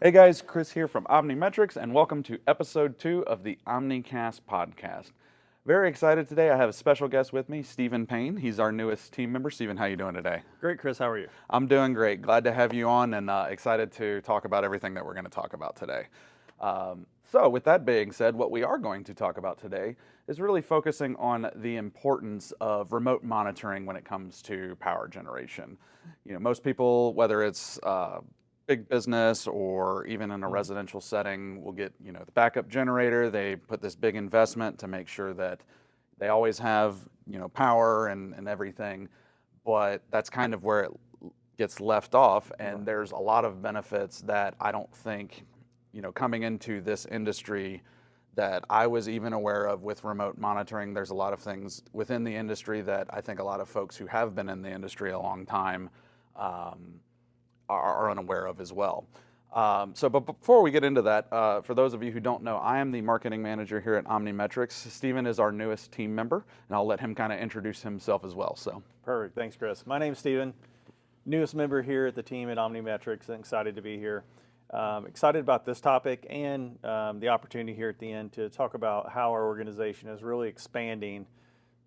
Hey guys, Chris here from OmniMetrics, and welcome to episode 2 of the OmniCast podcast. Very excited today. I have a special guest with me, Payne. He's our newest team member. Stephen, how you doing today? Great, Chris. How are you? I'm doing great. Glad to have you on, and excited to talk about everything that we're going to talk about today. So with that being said, what we are going to talk about today is really focusing on the importance of remote monitoring when it comes to power generation. You know, most people, whether it's big business or even in a residential setting, will get, the backup generator. They put this big investment to make sure that they always have, power and everything. But that's kind of where it gets left off. And there's a lot of benefits that I don't think, coming into this industry that I was even aware of with remote monitoring. There's a lot of things within the industry that I think a lot of folks who have been in the industry a long time are unaware of as well. But before we get into that, for those of you who don't know, I am the marketing manager here at OmniMetrics. Stephen is our newest team member, and I'll let him kind of introduce himself as well. So Perfect. Thanks, Chris. My name's Stephen, newest member here at the team at OmniMetrics, and excited to be here. Excited about this topic and the opportunity here at the end to talk about how our organization is really expanding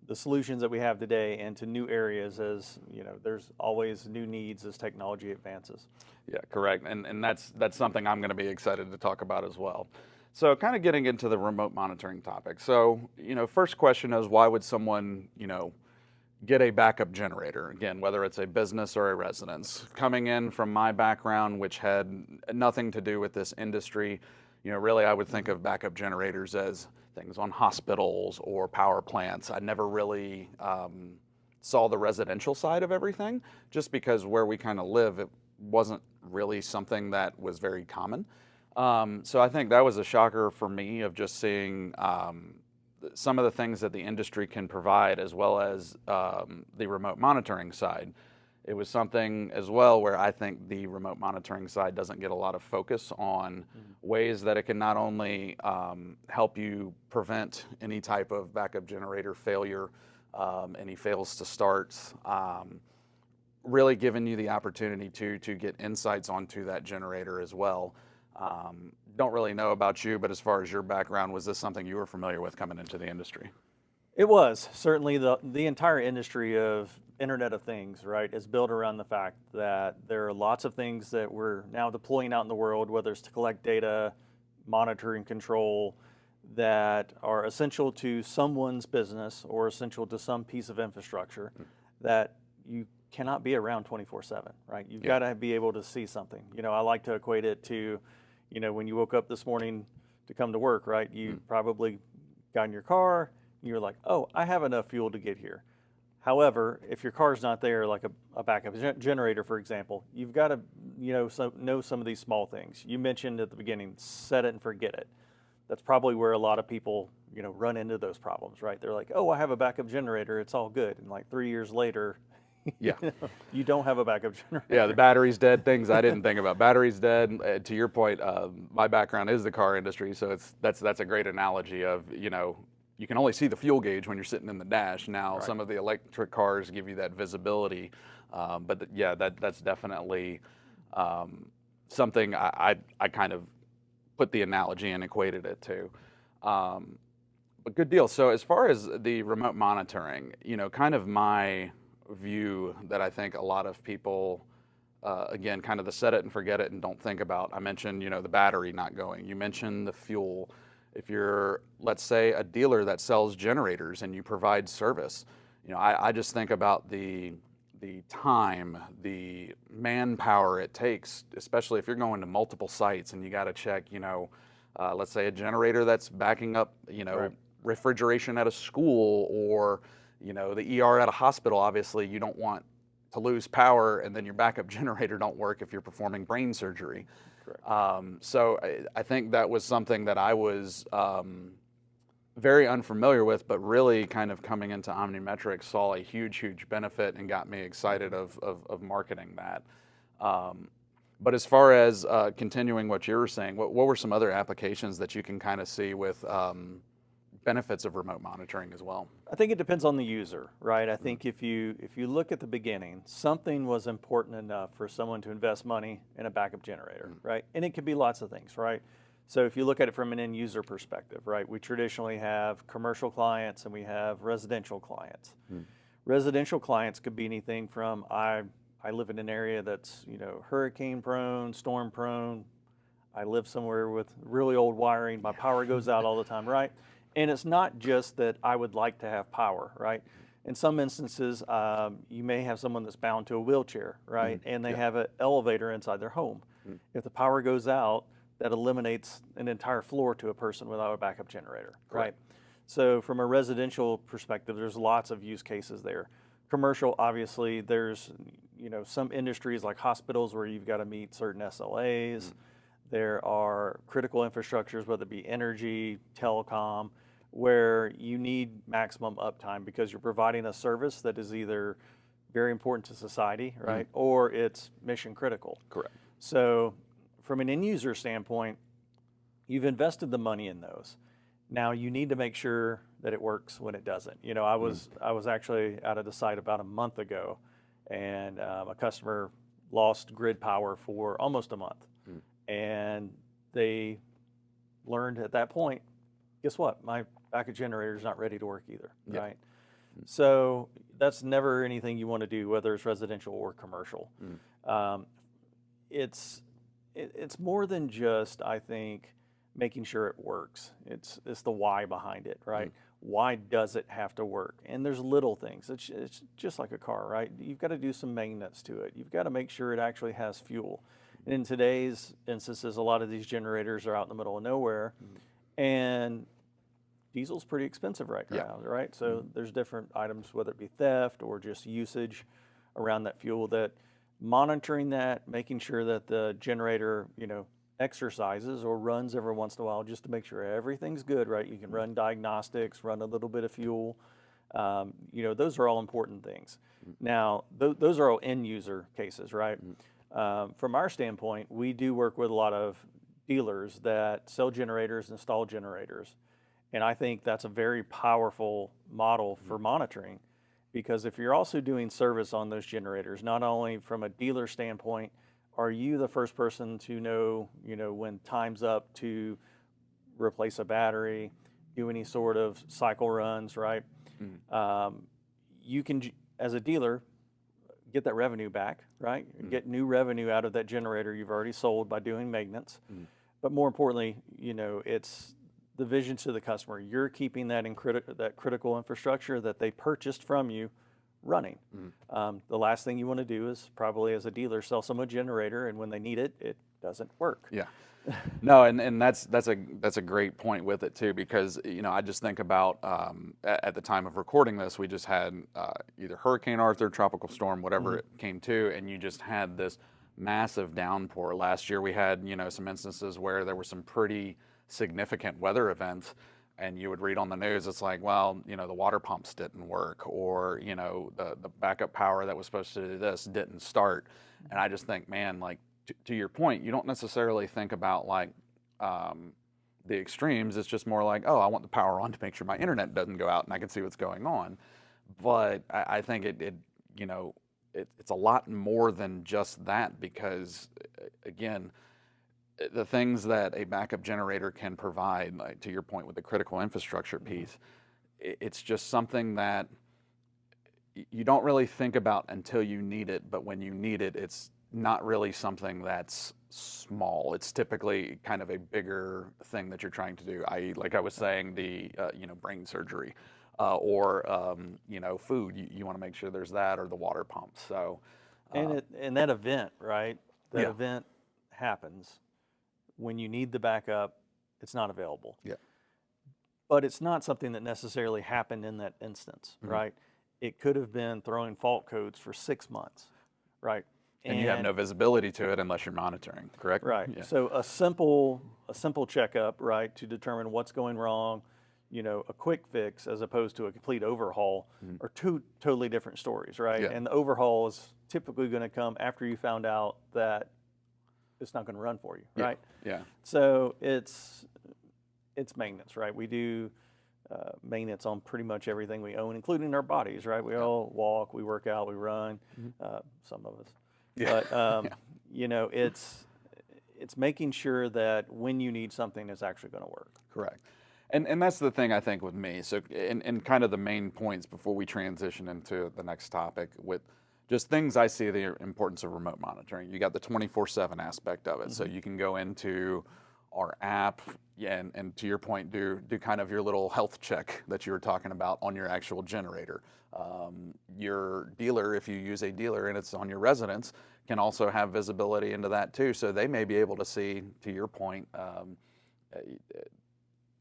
the solutions that we have today into new areas. As there's always new needs as technology advances. Yeah, correct. And that's something I'm going to be excited to talk about as well. So kind of getting into the remote monitoring topic. So, first question is, why would someone, get a backup generator? Again, whether it's a business or a residence. Coming in from my background, which had nothing to do with this industry, really I would think of backup generators as things on hospitals or power plants. I never really saw the residential side of everything, just because where we kind of live, it wasn't really something that was very common. So I think that was a shocker for me, of just seeing some of the things that the industry can provide, as well as the remote monitoring side. It was something as well where I think the remote monitoring side doesn't get a lot of focus on ways that it can not only help you prevent any type of backup generator failure, any fails to starts, really giving you the opportunity to get insights onto that generator as well. Don't really know about you, but as far as your background, was this something you were familiar with coming into the industry? It was certainly the entire industry of Internet of Things, right, is built around the fact that there are lots of things that we're now deploying out in the world, whether it's to collect data, monitor and control, that are essential to someone's business or essential to some piece of infrastructure that you cannot be around 24/7, right? You've got to be able to see something. I like to equate it to, when you woke up this morning to come to work, right? You probably got in your car, you're like, oh, I have enough fuel to get here. However, if your car's not there, like a backup generator, for example, you've got to, know some of these small things. You mentioned at the beginning, set it and forget it. That's probably where a lot of people, run into those problems, right? They're like, oh, I have a backup generator, it's all good. And like 3 years later, you don't have a backup generator. Yeah, the battery's dead. Things I didn't think about. Battery's dead. To your point, my background is the car industry, so that's a great analogy of, you can only see the fuel gauge when you're sitting in the dash. Now, some of the electric cars give you that visibility, that's definitely something I kind of put the analogy and equated it to. But good deal. So as far as the remote monitoring, kind of my view that I think a lot of people, again, kind of the set it and forget it and don't think about. I mentioned, the battery not going. You mentioned the fuel. If you're, let's say, a dealer that sells generators and you provide service, I just think about the time, the manpower it takes, especially if you're going to multiple sites and you got to check, let's say a generator that's backing up, refrigeration at a school, or, the ER at a hospital. Obviously, you don't want to lose power and then your backup generator don't work if you're performing brain surgery. So I think that was something that I was very unfamiliar with, but really kind of coming into OmniMetrics saw a huge benefit and got me excited of marketing that. But as far as continuing what you were saying, what were some other applications that you can kind of see with benefits of remote monitoring as well. I think it depends on the user, right? I think if you look at the beginning, something was important enough for someone to invest money in a backup generator, right? And it could be lots of things, right? So if you look at it from an end user perspective, right? We traditionally have commercial clients and we have residential clients. Residential clients could be anything from I live in an area that's, you know, hurricane prone, storm prone. I live somewhere with really old wiring. My power goes out all the time, right? And it's not just that I would like to have power, right? In some instances, you may have someone that's bound to a wheelchair, right? And they have an elevator inside their home. If the power goes out, that eliminates an entire floor to a person without a backup generator, right? So from a residential perspective, there's lots of use cases there. Commercial, obviously, there's, you know, some industries like hospitals where you've got to meet certain SLAs. There are critical infrastructures, whether it be energy, telecom, where you need maximum uptime because you're providing a service that is either very important to society, right, or it's mission critical. Correct. So from an end user standpoint, you've invested the money in those. Now you need to make sure that it works when it doesn't. You know, I was actually out of the site about a month ago, and a customer lost grid power for almost a month. And they learned at that point, guess what? My backup generator is not ready to work either, right? So that's never anything you want to do, whether it's residential or commercial. It's more than just, I think, making sure it works. It's the why behind it, right? Why does it have to work? And there's little things. It's just like a car, right? You've got to do some maintenance to it. You've got to make sure it actually has fuel. And in today's instances, a lot of these generators are out in the middle of nowhere, and diesel's pretty expensive right now, right? So there's different items, whether it be theft or just usage around that fuel, that monitoring that, making sure that the generator, you know, exercises or runs every once in a while just to make sure everything's good, right? You can run diagnostics, run a little bit of fuel. You know, those are all important things. Now, those are all end user cases, right? From our standpoint, we do work with a lot of dealers that sell generators, install generators. And I think that's a very powerful model for monitoring, because if you're also doing service on those generators, not only from a dealer standpoint, are you the first person to know, you know, when time's up to replace a battery, do any sort of cycle runs, right? You can, as a dealer, get that revenue back, right? Get new revenue out of that generator you've already sold by doing maintenance. But more importantly, you know, it's the vision to the customer. You're keeping that in that critical infrastructure that they purchased from you running. The last thing you want to do is probably, as a dealer, sell someone a generator, and when they need it, it doesn't work. Yeah. No, and that's a great point with it too, because, you know, I just think about at the time of recording this, we just had either Hurricane Arthur, tropical storm, whatever it came to, and you just had this massive downpour. Last year we had, you know, some instances where there were some pretty significant weather events, and you would read on the news, it's like, well, you know, the water pumps didn't work, or, you know, the backup power that was supposed to do this didn't start. And I just think, man, like, to your point, you don't necessarily think about like the extremes. It's just more like, oh, I want the power on to make sure my internet doesn't go out and I can see what's going on. But I think it you know, it's a lot more than just that, because again, the things that a backup generator can provide, like to your point with the critical infrastructure piece, it's just something that you don't really think about until you need it. But when you need it, it's not really something that's small. It's typically kind of a bigger thing that you're trying to do, i.e., like I was saying, the you know, brain surgery, or you know, food. You want to make sure there's that, or the water pump. So, and that event, right? That event happens when you need the backup. It's not available. Yeah. But it's not something that necessarily happened in that instance, right? It could have been throwing fault codes for 6 months, right? And you have no visibility to it unless you're monitoring, correct? Right. Yeah. So a simple checkup, right, to determine what's going wrong, you know, a quick fix as opposed to a complete overhaul are two totally different stories, right? Yeah. And the overhaul is typically going to come after you found out that it's not going to run for you, right? Yeah. So it's maintenance, right? We do maintenance on pretty much everything we own, including our bodies, right? We all walk, we work out, we run, some of us. Yeah. But, you know, it's making sure that when you need something, it's actually going to work. Correct. And that's the thing I think with me. So, and kind of the main points before we transition into the next topic with just things I see the importance of remote monitoring. You got the 24/7 aspect of it. So you can go into our app and to your point, do kind of your little health check that you were talking about on your actual generator. Your dealer, if you use a dealer and it's on your residence, can also have visibility into that too. So they may be able to see, to your point,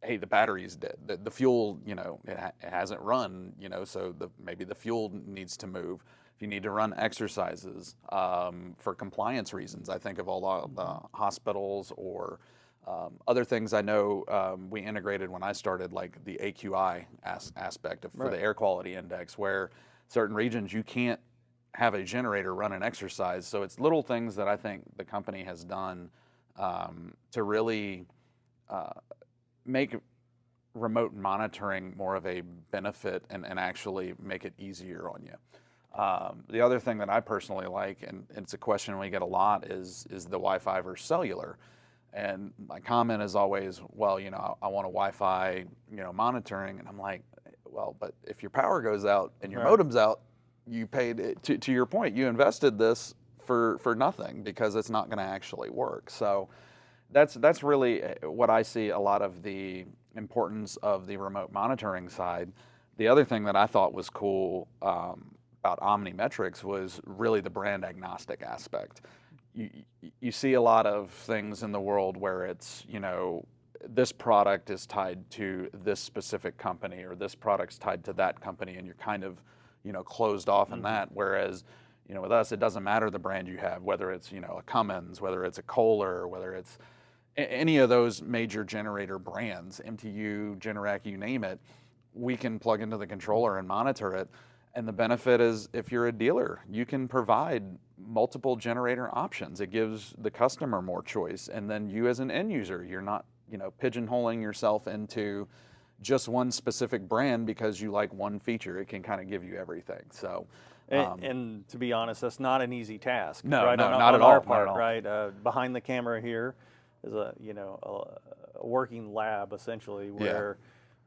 hey, the battery's dead. The fuel, you know, it hasn't run, you know, so maybe the fuel needs to move. If you need to run exercises for compliance reasons, I think of all the hospitals or other things I know we integrated when I started, like the AQI aspect for the air quality index, where certain regions you can't have a generator run an exercise. So it's little things that I think the company has done to really make remote monitoring more of a benefit and actually make it easier on you. The other thing that I personally like, and it's a question we get a lot, is the Wi-Fi versus cellular. And my comment is always, well, you know, I want a Wi-Fi, you know, monitoring. And I'm like, well, but if your power goes out and your modem's out, you paid, to your point, you invested this for nothing because it's not going to actually work. So that's really what I see a lot of the importance of the remote monitoring side. The other thing that I thought was cool about OmniMetrics was really the brand agnostic aspect. You see a lot of things in the world where it's, you know, this product is tied to this specific company or this product's tied to that company, and you're kind of, you know, closed off in that. Whereas, you know, with us, it doesn't matter the brand you have, whether it's, you know, a Cummins, whether it's a Kohler, whether it's any of those major generator brands, MTU, Generac, you name it, we can plug into the controller and monitor it. And the benefit is, if you're a dealer, you can provide multiple generator options. It gives the customer more choice. And then you as an end user, you're not, you know, pigeonholing yourself into just one specific brand because you like one feature. It can kind of give you everything. So, and to be honest, that's not an easy task. No, right? no, on not at our all, part, not at all. right? Behind the camera here is a, you know, a working lab essentially where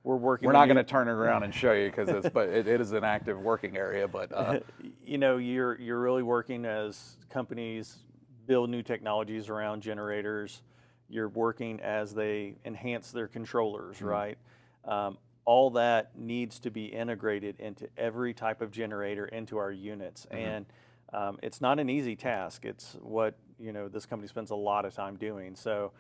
we're working. We're not going to turn it around and show you because it is an active working area. But you know, you're really working as companies build new technologies around generators. You're working as they enhance their controllers, right? All that needs to be integrated into every type of generator into our units, and it's not an easy task. It's what, you know, this company spends a lot of time doing. So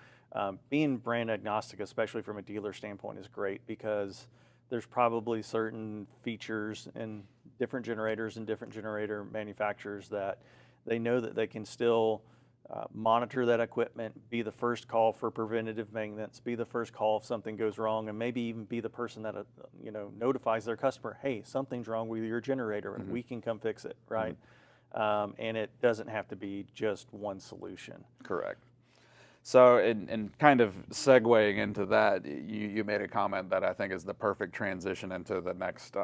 being brand agnostic, especially from a dealer standpoint, is great because there's probably certain features in different generators and different generator manufacturers that they know that they can still monitor that equipment, be the first call for preventative maintenance, be the first call if something goes wrong, and maybe even be the person that you know, notifies their customer, hey, something's wrong with your generator and we can come fix it, right? And it doesn't have to be just one solution. Correct. So, in kind of segueing into that, you made a comment that I think is the perfect transition into the next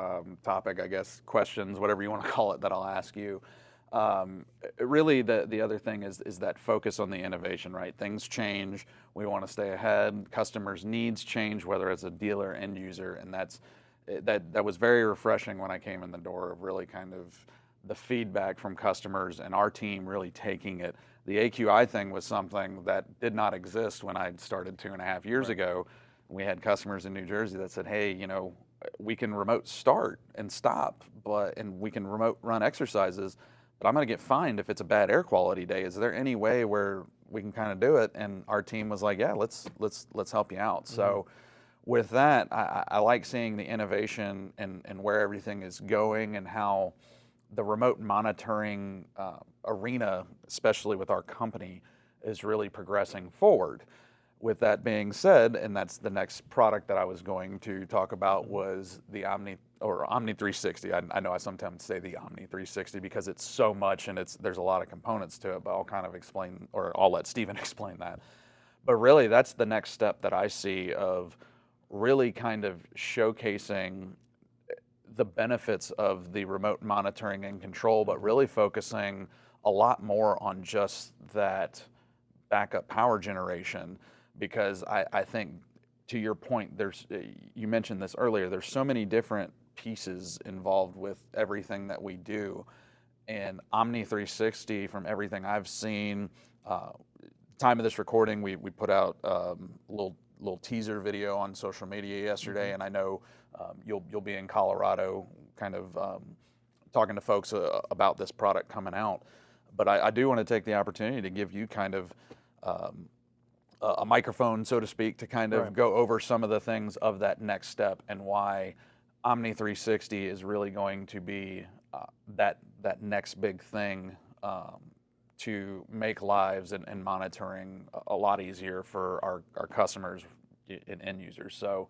topic, I guess, questions, whatever you want to call it, that I'll ask you. Really, the other thing is that focus on the innovation, right? Things change. We want to stay ahead. Customers' needs change, whether it's a dealer, end user, and that was very refreshing when I came in the door, of really kind of the feedback from customers and our team really taking it. The AQI thing was something that did not exist when I started 2.5 years ago. We had customers in New Jersey that said, hey, you know, we can remote start and stop, and we can remote run exercises, but I'm going to get fined if it's a bad air quality day. Is there any way where we can kind of do it? And our team was like, yeah, let's help you out. So with that, I like seeing the innovation and where everything is going, and how the remote monitoring arena, especially with our company, is really progressing forward. With that being said, and that's the next product that I was going to talk about, was the OMNI360. I know I sometimes say the OMNI360 because it's so much and there's a lot of components to it, but I'll kind of explain, or I'll let Stephen explain that. But really, that's the next step that I see of really kind of showcasing the benefits of the remote monitoring and control, but really focusing a lot more on just that backup power generation, because I think, to your point, you mentioned this earlier, there's so many different pieces involved with everything that we do. And OMNI360, from everything I've seen, time of this recording, we put out a little teaser video on social media yesterday, and I know you'll be in Colorado, kind of talking to folks about this product coming out. But I do want to take the opportunity to give you kind of a microphone, so to speak, to kind of go over some of the things of that next step and why OMNI360 is really going to be that next big thing to make lives and monitoring a lot easier for our customers and end users. So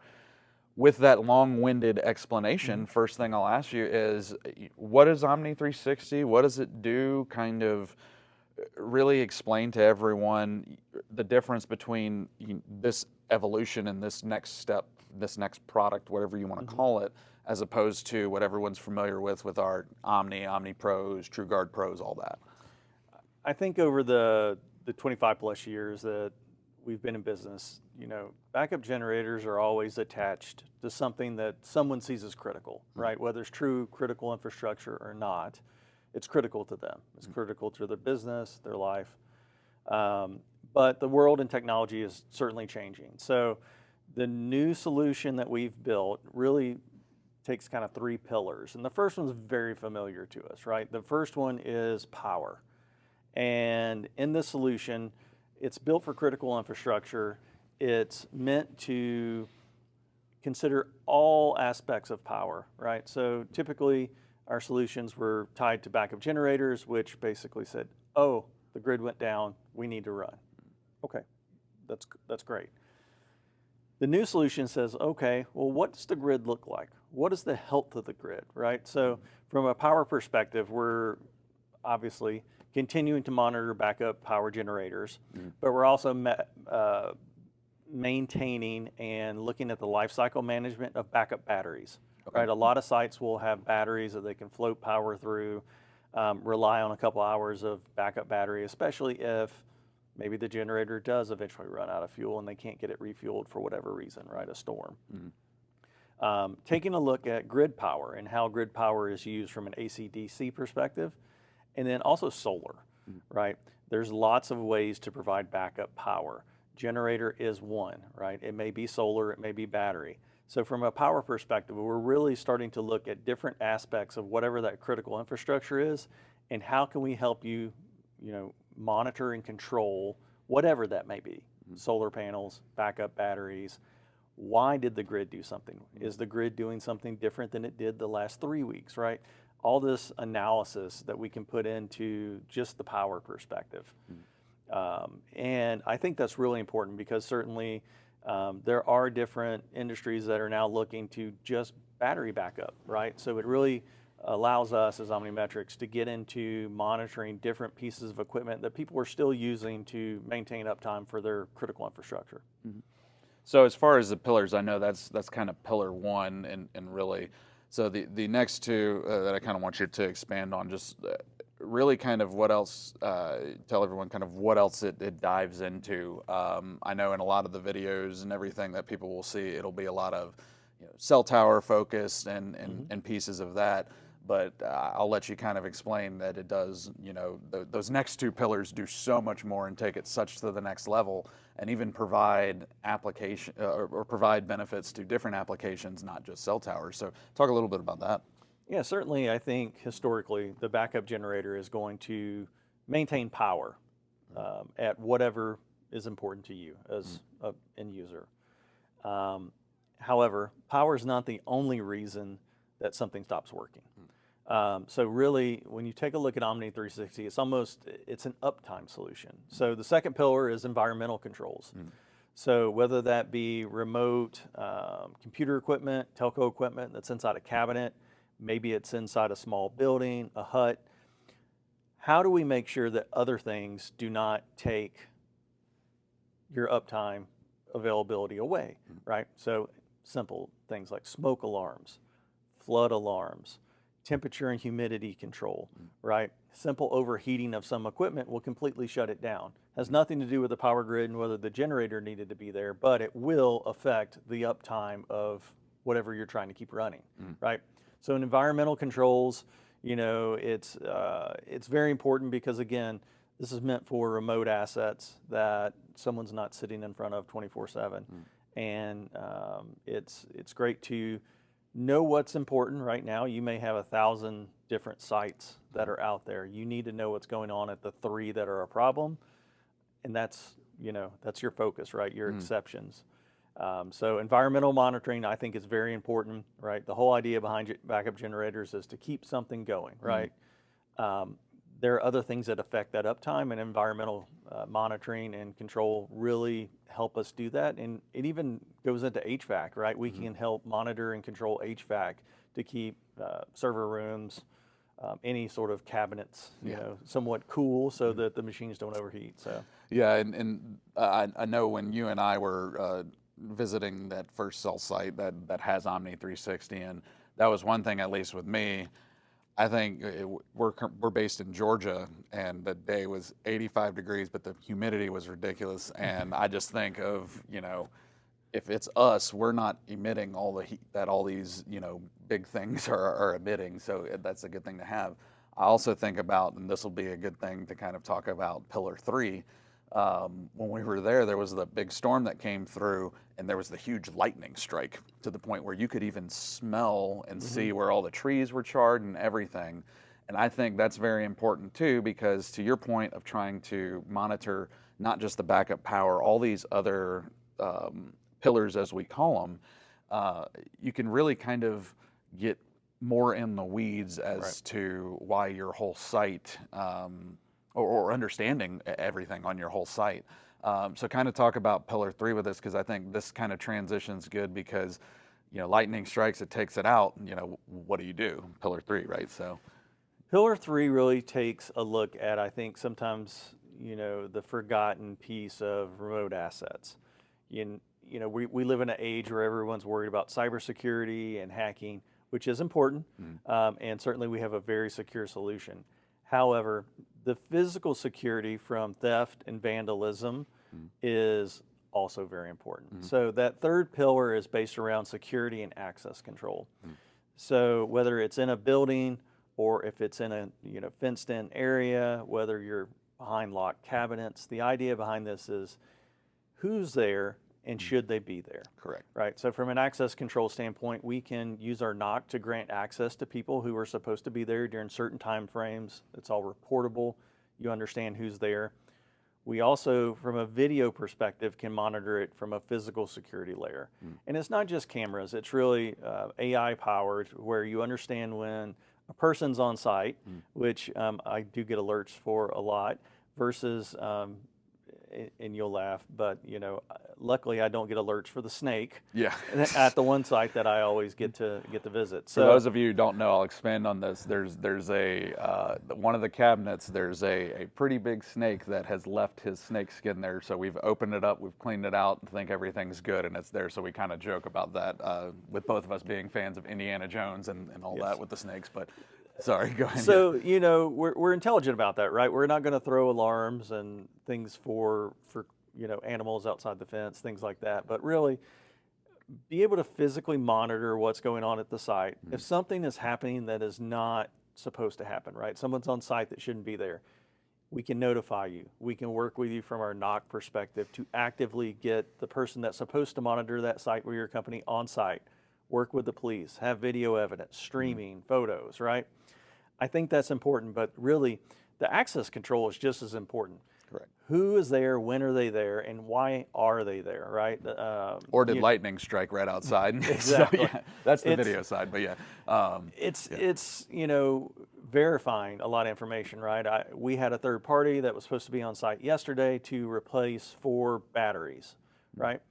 with that long-winded explanation, first thing I'll ask you is, what is OMNI360? What does it do? Kind of really explain to everyone the difference between this evolution and this next step, this next product, whatever you want to call it, as opposed to what everyone's familiar with our Omni Pros, TrueGuard Pros, all that. I think over the 25 plus years that we've been in business, backup generators are always attached to something that someone sees as critical, right? Whether it's true critical infrastructure or not, it's critical to them. It's critical to their business, their life. But the world and technology is certainly changing. So the new solution that we've built really takes kind of 3 pillars. And the first one's very familiar to us, right? The first one is power. And in this solution, it's built for critical infrastructure. It's meant to consider all aspects of power, right? So typically our solutions were tied to backup generators, which basically said, oh, the grid went down, we need to run. Okay, that's great. The new solution says, okay, well, what does the grid look like? What is the health of the grid, right? So from a power perspective, we're obviously continuing to monitor backup power generators, but we're also maintaining and looking at the life cycle management of backup batteries, right? A lot of sites will have batteries that they can float power through, rely on a couple hours of backup battery, especially if maybe the generator does eventually run out of fuel and they can't get it refueled for whatever reason, right? A storm. Taking a look at grid power and how grid power is used from an AC/DC perspective, and then also solar, right? There's lots of ways to provide backup power. Generator is one, right? It may be solar, it may be battery. So from a power perspective, we're really starting to look at different aspects of whatever that critical infrastructure is, and how can we help you, monitor and control whatever that may be. Solar panels, backup batteries. Why did the grid do something? Is the grid doing something different than it did the last 3 weeks, right? All this analysis that we can put into just the power perspective. And I think that's really important because certainly there are different industries that are now looking to just battery backup, right? So it really allows us as OmniMetrics to get into monitoring different pieces of equipment that people are still using to maintain uptime for their critical infrastructure. So as far as the pillars, I know that's kind of pillar one, and really, so the next two that I kind of want you to expand on, just really kind of what else, tell everyone kind of what else it dives into. I know in a lot of the videos and everything that people will see, it'll be a lot of cell tower focused and pieces of that. But I'll let you kind of explain that it does, those next two pillars do so much more and take it such to the next level, and even provide application or provide benefits to different applications, not just cell towers. So talk a little bit about that. Yeah, certainly I think historically the backup generator is going to maintain power at whatever is important to you as an end user. However, power is not the only reason that something stops working. So really, when you take a look at OmNI360, it's an uptime solution. So the second pillar is environmental controls. So whether that be remote computer equipment, telco equipment that's inside a cabinet, maybe it's inside a small building, a hut, how do we make sure that other things do not take your uptime availability away, right? So simple things like smoke alarms, flood alarms, temperature and humidity control, right? Simple overheating of some equipment will completely shut it down. Has nothing to do with the power grid and whether the generator needed to be there, but it will affect the uptime of whatever you're trying to keep running, right? So in environmental controls, it's very important because, again, this is meant for remote assets that someone's not sitting in front of 24/7. And it's great to know what's important right now. You may have 1,000 different sites that are out there. You need to know what's going on at the 3 that are a problem. And that's your focus, right? Your exceptions. So environmental monitoring, I think, is very important, right? The whole idea behind backup generators is to keep something going, right? There are other things that affect that uptime, and environmental monitoring and control really help us do that. And it even goes into HVAC, right? We can help monitor and control HVAC to keep server rooms, any sort of cabinets, somewhat cool so that the machines don't overheat. So yeah, and I know when you and I were visiting that first cell site that has OMNI360, and that was one thing, at least with me. I think we're based in Georgia, and the day was 85 degrees, but the humidity was ridiculous. And I just think of, if it's us, we're not emitting all the heat that all these, big things are emitting. So that's a good thing to have. I also think about, and this will be a good thing to kind of talk about Pillar 3. When we were there was the big storm that came through, and there was the huge lightning strike to the point where you could even smell and see where all the trees were charred and everything. And I think that's very important too, because to your point of trying to monitor not just the backup power, all these other pillars, as we call them, you can really kind of get more in the weeds as to why your whole site or understanding everything on your whole site. So kind of talk about Pillar 3 with this, because I think this kind of transition's good because, lightning strikes, it takes it out. What do you do? Pillar 3, right? So Pillar 3 really takes a look at, I think, sometimes, the forgotten piece of remote assets. We live in an age where everyone's worried about cybersecurity and hacking, which is important, and certainly we have a very secure solution. However, the physical security from theft and vandalism is also very important. So that third pillar is based around security and access control. So whether it's in a building or if it's in a fenced-in area, whether you're behind locked cabinets, the idea behind this is who's there and should they be there? Correct. Right. So from an access control standpoint, we can use our knock to grant access to people who are supposed to be there during certain time frames. It's all reportable. You understand who's there. We also, from a video perspective, can monitor it from a physical security layer. And it's not just cameras. It's really AI powered, where you understand when a person's on site, which I do get alerts for a lot, versus and you'll laugh, but luckily I don't get alerts for the snake. Yeah. At the one site that I always get to visit. So for those of you who don't know, I'll expand on this. There's a one of the cabinets. There's a pretty big snake that has left his snake skin there. So we've opened it up, we've cleaned it out, and think everything's good, and it's there. So we kind of joke about that with both of us being fans of Indiana Jones and all that with the snakes, but. Sorry, go ahead. So, we're intelligent about that, right? We're not going to throw alarms and things for animals outside the fence, things like that. But really, be able to physically monitor what's going on at the site. If something is happening that is not supposed to happen, right? Someone's on site that shouldn't be there. We can notify you. We can work with you from our knock perspective to actively get the person that's supposed to monitor that site or your company on site. Work with the police, have video evidence, streaming, photos, right? I think that's important, but really the access control is just as important. Correct. Who is there, when are they there, and why are they there, right? Or did lightning strike right outside? Exactly. So, yeah, that's the video side, but yeah. It's verifying a lot of information, right? We had a third party that was supposed to be on site yesterday to replace 4 batteries, right?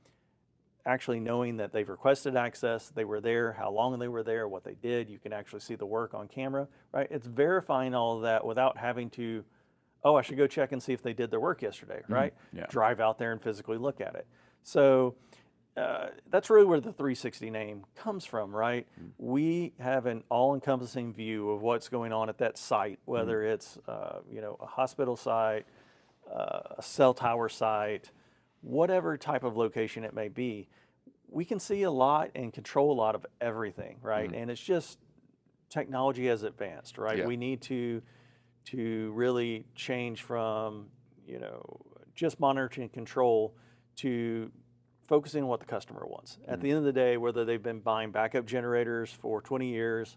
Actually knowing that they've requested access, they were there, how long they were there, what they did, you can actually see the work on camera, right? It's verifying all of that without having to, I should go check and see if they did their work yesterday, right? Yeah. Drive out there and physically look at it. So That's really where the 360 name comes from, right? We have an all-encompassing view of what's going on at that site, whether it's a hospital site, a cell tower site, whatever type of location it may be. We can see a lot and control a lot of everything, right? And it's just technology has advanced, right? Yeah. We need to really change from just monitoring and control to focusing on what the customer wants. At the end of the day, whether they've been buying backup generators for 20 years,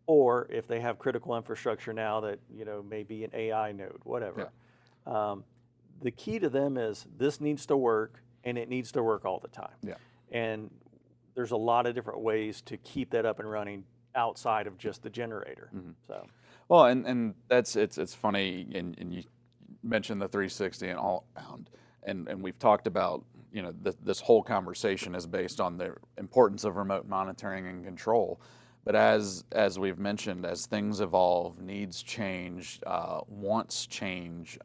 or if they have critical infrastructure now that may be an AI node, whatever. The key to them is this needs to work, and it needs to work all the time. Yeah. And there's a lot of different ways to keep that up and running outside of just the generator. So, well, and it's funny, and you mentioned the 360 and all around, and we've talked about this whole conversation is based on the importance of remote monitoring and control. But as we've mentioned, as things evolve, needs change, wants change.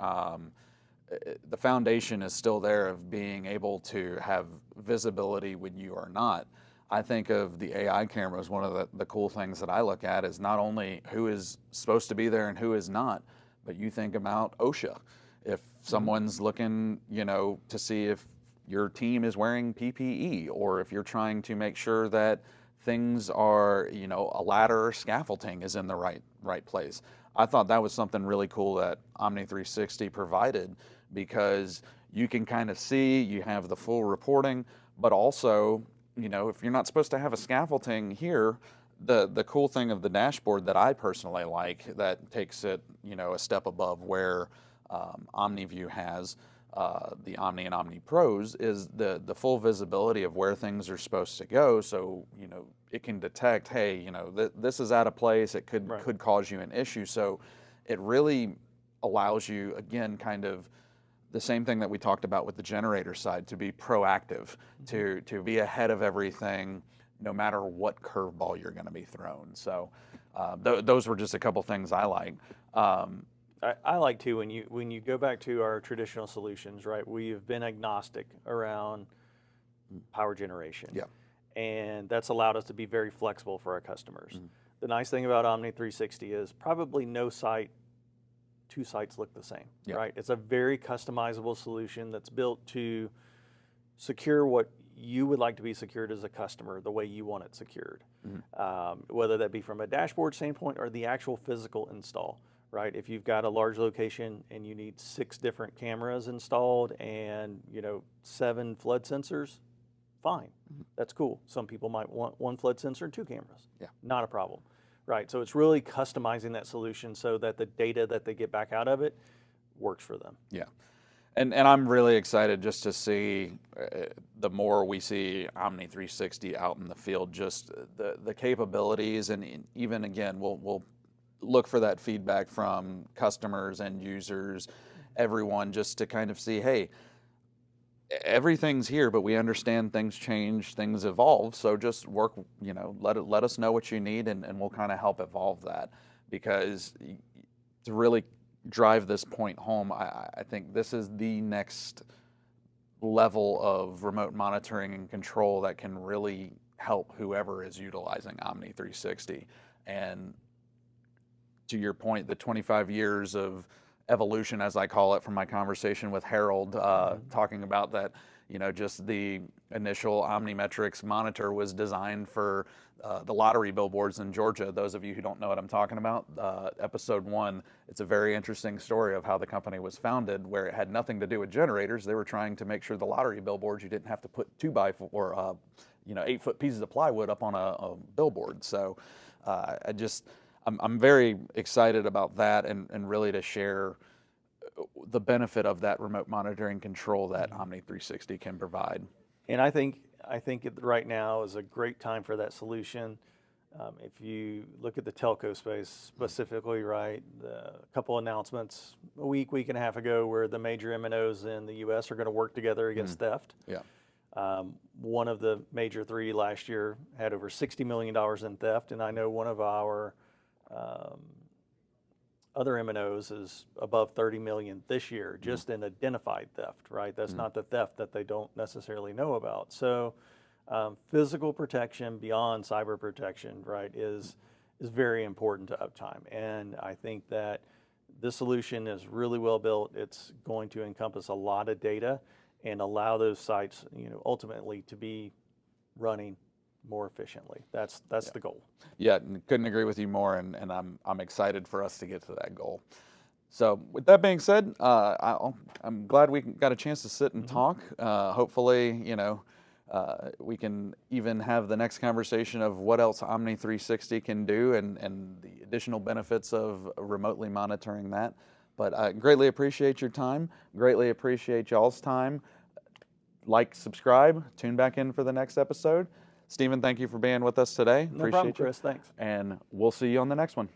The foundation is still there of being able to have visibility when you are not. I think of the AI cameras, one of the cool things that I look at is not only who is supposed to be there and who is not, but you think about OSHA. If someone's looking, to see if your team is wearing PPE, or if you're trying to make sure that things are, a ladder or scaffolding is in the right place. I thought that was something really cool that OMNI360 provided, because you can kind of see, you have the full reporting, but also, if you're not supposed to have a scaffolding here, the cool thing of the dashboard that I personally like that takes it, a step above where OmniView has, the Omni and Omni Pros, is the full visibility of where things are supposed to go. So, it can detect, hey, this is out of place. It could cause you an issue. So it really allows you, again, kind of the same thing that we talked about with the generator side, to be proactive, to be ahead of everything, no matter what curveball you're going to be thrown. So those were just a couple things I like. I like too, when you go back to our traditional solutions, right? We've been agnostic around power generation. Yeah. And that's allowed us to be very flexible for our customers. The nice thing about OMNI360 is probably two sites look the same, right? It's a very customizable solution that's built to secure what you would like to be secured as a customer, the way you want it secured, whether that be from a dashboard standpoint or the actual physical install. Right, if you've got a large location and you need 6 different cameras installed and 7 flood sensors, fine, that's cool. Some people might want 1 flood sensor and 2 cameras. Not a problem. Right, so it's really customizing that solution so that the data that they get back out of it works for them. Yeah, and I'm really excited just to see the more we see OMNI360 out in the field, just the capabilities, and even again, we'll look for that feedback from customers, end users, everyone, just to kind of see, hey, everything's here, but we understand things change, things evolve. So just work, let us know what you need, and we'll kind of help evolve that. Because to really drive this point home, I think this is the next level of remote monitoring and control that can really help whoever is utilizing OMNI360. And to your point, the 25 years of evolution, as I call it, from my conversation with Harold, talking about that, just the initial OmniMetrics monitor was designed for the lottery billboards in Georgia. Those of you who don't know what I'm talking about, episode 1, it's a very interesting story of how the company was founded, where it had nothing to do with generators. They were trying to make sure the lottery billboards, you didn't have to put 2x4 or 8-foot pieces of plywood up on a billboard. So I'm very excited about that, and really to share the benefit of that remote monitoring control that OMNI360 can provide. And I think right now is a great time for that solution. If you look at the telco space specifically, right, a couple announcements a week and a half ago where the major MNOs in the U.S. are going to work together against theft. Yeah. One of the major 3 last year had over $60 million in theft, and I know one of our other M&Os is above 30 million this year just in identified theft, right? That's not the theft that they don't necessarily know about. So physical protection beyond cyber protection, right, is very important to uptime. And I think that this solution is really well built. It's going to encompass a lot of data and allow those sites, ultimately to be running more efficiently. That's the goal. Yeah, couldn't agree with you more, and I'm excited for us to get to that goal. So with that being said, I'm glad we got a chance to sit and talk. Hopefully, we can even have the next conversation of what else Omni360 can do and the additional benefits of remotely monitoring that. But I greatly appreciate your time. Greatly appreciate y'all's time. Like, subscribe, tune back in for the next episode. Stephen, thank you for being with us today. No problem, Chris. Thanks. And we'll see you on the next one.